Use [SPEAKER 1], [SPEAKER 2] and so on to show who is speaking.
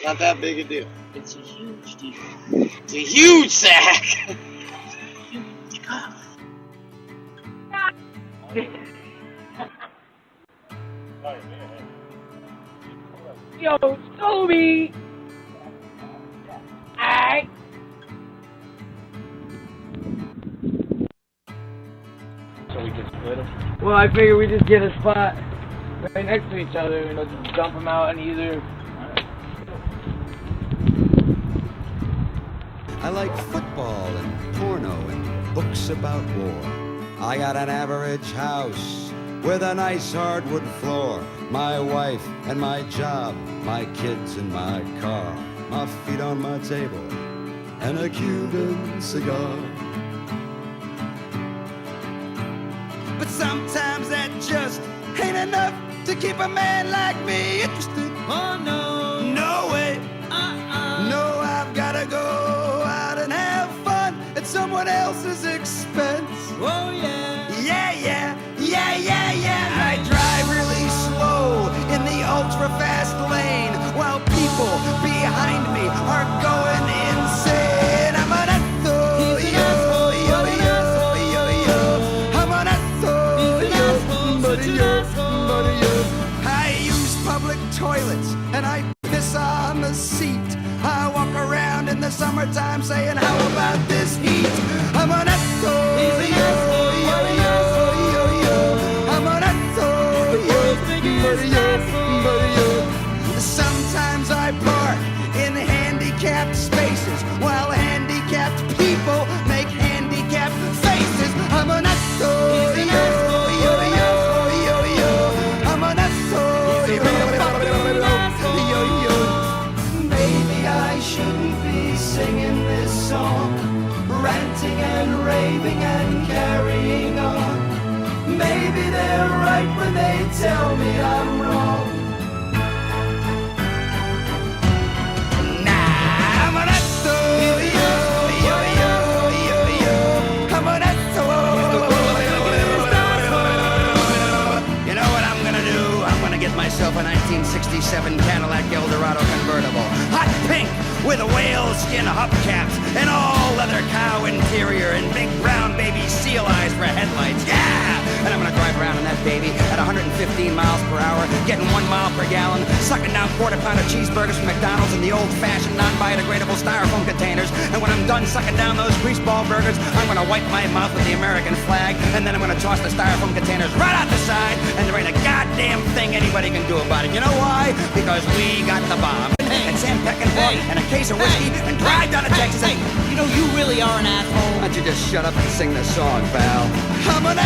[SPEAKER 1] Not that big a deal.
[SPEAKER 2] It's a huge deal.
[SPEAKER 1] It's a huge sack.
[SPEAKER 2] Huge cup. Yo, Scooby! Alright.
[SPEAKER 3] So we can split them?
[SPEAKER 2] Well, I figure we just get a spot right next to each other and just dump them out in either.
[SPEAKER 4] I like football and porno and books about war. I got an average house with a nice hardwood floor. My wife and my job, my kids and my car, my feet on my table, and a Cuban cigar. But sometimes that just ain't enough to keep a man like me interested. Oh no, no way. No, I've gotta go out and have fun at someone else's expense. Oh yeah. Yeah. I drive really slow in the ultra-fast lane while people behind me are going insane. I'm an asshole, yo. I'm an asshole, yo. I use public toilets and I piss on the seat. I walk around in the summertime saying, how about this heat? I'm an asshole, yo. I'm an asshole, yo. Sometimes I park in handicapped spaces while handicapped people make handicapped faces. I'm an asshole, yo. I'm an asshole, yo. Maybe I shouldn't be singing this song, ranting and raving and carrying on. Maybe they're right when they tell me I'm wrong. Nah, I'm an asshole, yo. I'm an asshole. You know what I'm gonna do? I'm gonna get myself a 1967 Cadillac Eldorado convertible. Hot pink with whale skin hubcaps and all leather cow interior and big brown baby seal eyes for headlights. Yeah! And I'm gonna drive around in that baby at 115 miles per hour, getting 1 mile per gallon, sucking down quarter-pounder cheeseburgers from McDonald's in the old-fashioned non-biodegradable styrofoam containers. And when I'm done sucking down those greaseball burgers, I'm gonna wipe my mouth with the American flag, and then I'm gonna toss the styrofoam containers right out the side, and there ain't a goddamn thing anybody can do about it. You know why? Because we got the bomb. And Sam Peckinpah and a case of whiskey and drive down to Texas.
[SPEAKER 5] You know, you really are an asshole.
[SPEAKER 4] Why don't you just shut up and sing the song, pal? I'm an